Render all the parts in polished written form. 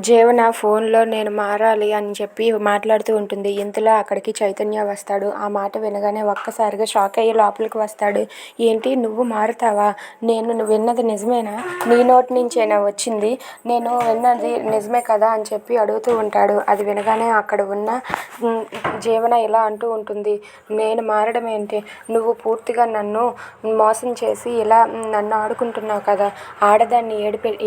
జీవన ఫోన్లో నేను మారాలి అని చెప్పి మాట్లాడుతూ ఉంటుంది. ఇంతలో అక్కడికి చైతన్య వస్తాడు. ఆ మాట వినగానే ఒక్కసారిగా షాక్ అయ్యి లోపలికి వస్తాడు. ఏంటి నువ్వు మారుతావా? నేను విన్నది నిజమేనా? నీ నోటి నుంచేనా వచ్చింది? నేను విన్నది నిజమే కదా అని చెప్పి అడుగుతూ ఉంటాడు. అది వినగానే అక్కడ ఉన్న జీవన ఇలా అంటూ ఉంటుంది. నేను మారడం ఏంటి? నువ్వు పూర్తిగా నన్ను మోసం చేసి ఇలా నన్ను ఆడుకుంటున్నావు కదా. ఆడదాన్ని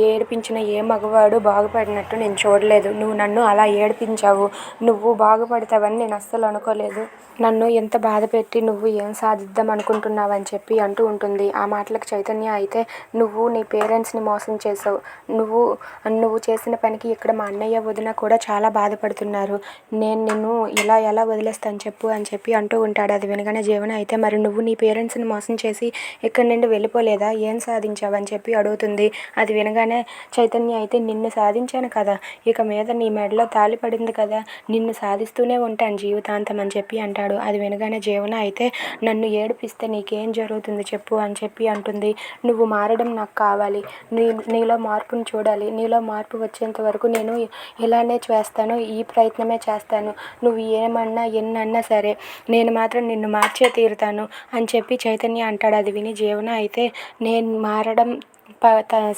ఏడిపించిన ఏ మగవాడు బాగుపడినట్టు నేను చూడలేదు. నువ్వు నన్ను అలా ఏడిపించావు. నువ్వు బాగుపడతావని నేను అస్సలు అనుకోలేదు. నన్ను ఎంత బాధ పెట్టి నువ్వు ఏం సాధిద్దాం అనుకుంటున్నావు అని చెప్పి అంటూ ఉంటుంది. ఆ మాటలకు చైతన్య అయితే నువ్వు నీ పేరెంట్స్ని మోసం చేసావు. నువ్వు చేసిన పనికి ఇక్కడ మా అన్నయ్య వదిన కూడా చాలా బాధపడుతున్నారు. నేను నిన్ను ఎలా వదిలేస్తాను చెప్పు అని చెప్పి అంటూ ఉంటాడు. అది వినగానే జీవన అయితే మరి నువ్వు నీ పేరెంట్స్ని మోసం చేసి ఇక్కడి నుండి వెళ్ళిపోలేదా? ఏం సాధించావు అని చెప్పి అడుగుతుంది. అది వినగానే చైతన్య అయితే నిన్ను సాధించాను కదా, ఇక మీద నీ మెడలో తాళి పడింది కదా, నిన్ను సాధిస్తూనే ఉంటాను జీవితాంతం అని చెప్పి అంటాడు. అది వినగానే జీవన అయితే నన్ను ఏడిపిస్తే నీకేం జరుగుతుంది చెప్పు అని చెప్పి అంటుంది. నువ్వు మారడం నాకు కావాలి. నీలో మార్పును చూడాలి. నీలో మార్పు వచ్చేంత వరకు నేను ఇలానే చేస్తాను, ఈ ప్రయత్నమే చేస్తాను. నువ్వు ఏమన్నా ఎన్నన్నా సరే నేను మాత్రం నిన్ను మార్చే తీరుతాను అని చెప్పి చైతన్య అంటాడు. అది విని జీవన అయితే నేను మారడం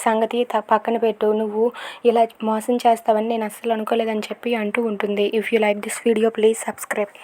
సంగతి పక్కన పెట్టు, నువ్వు ఇలా మోసం చేస్తావని నేను అస్సలు అనుకోలేదని చెప్పి అంటూ ఉంటుంది. If you like this video please subscribe.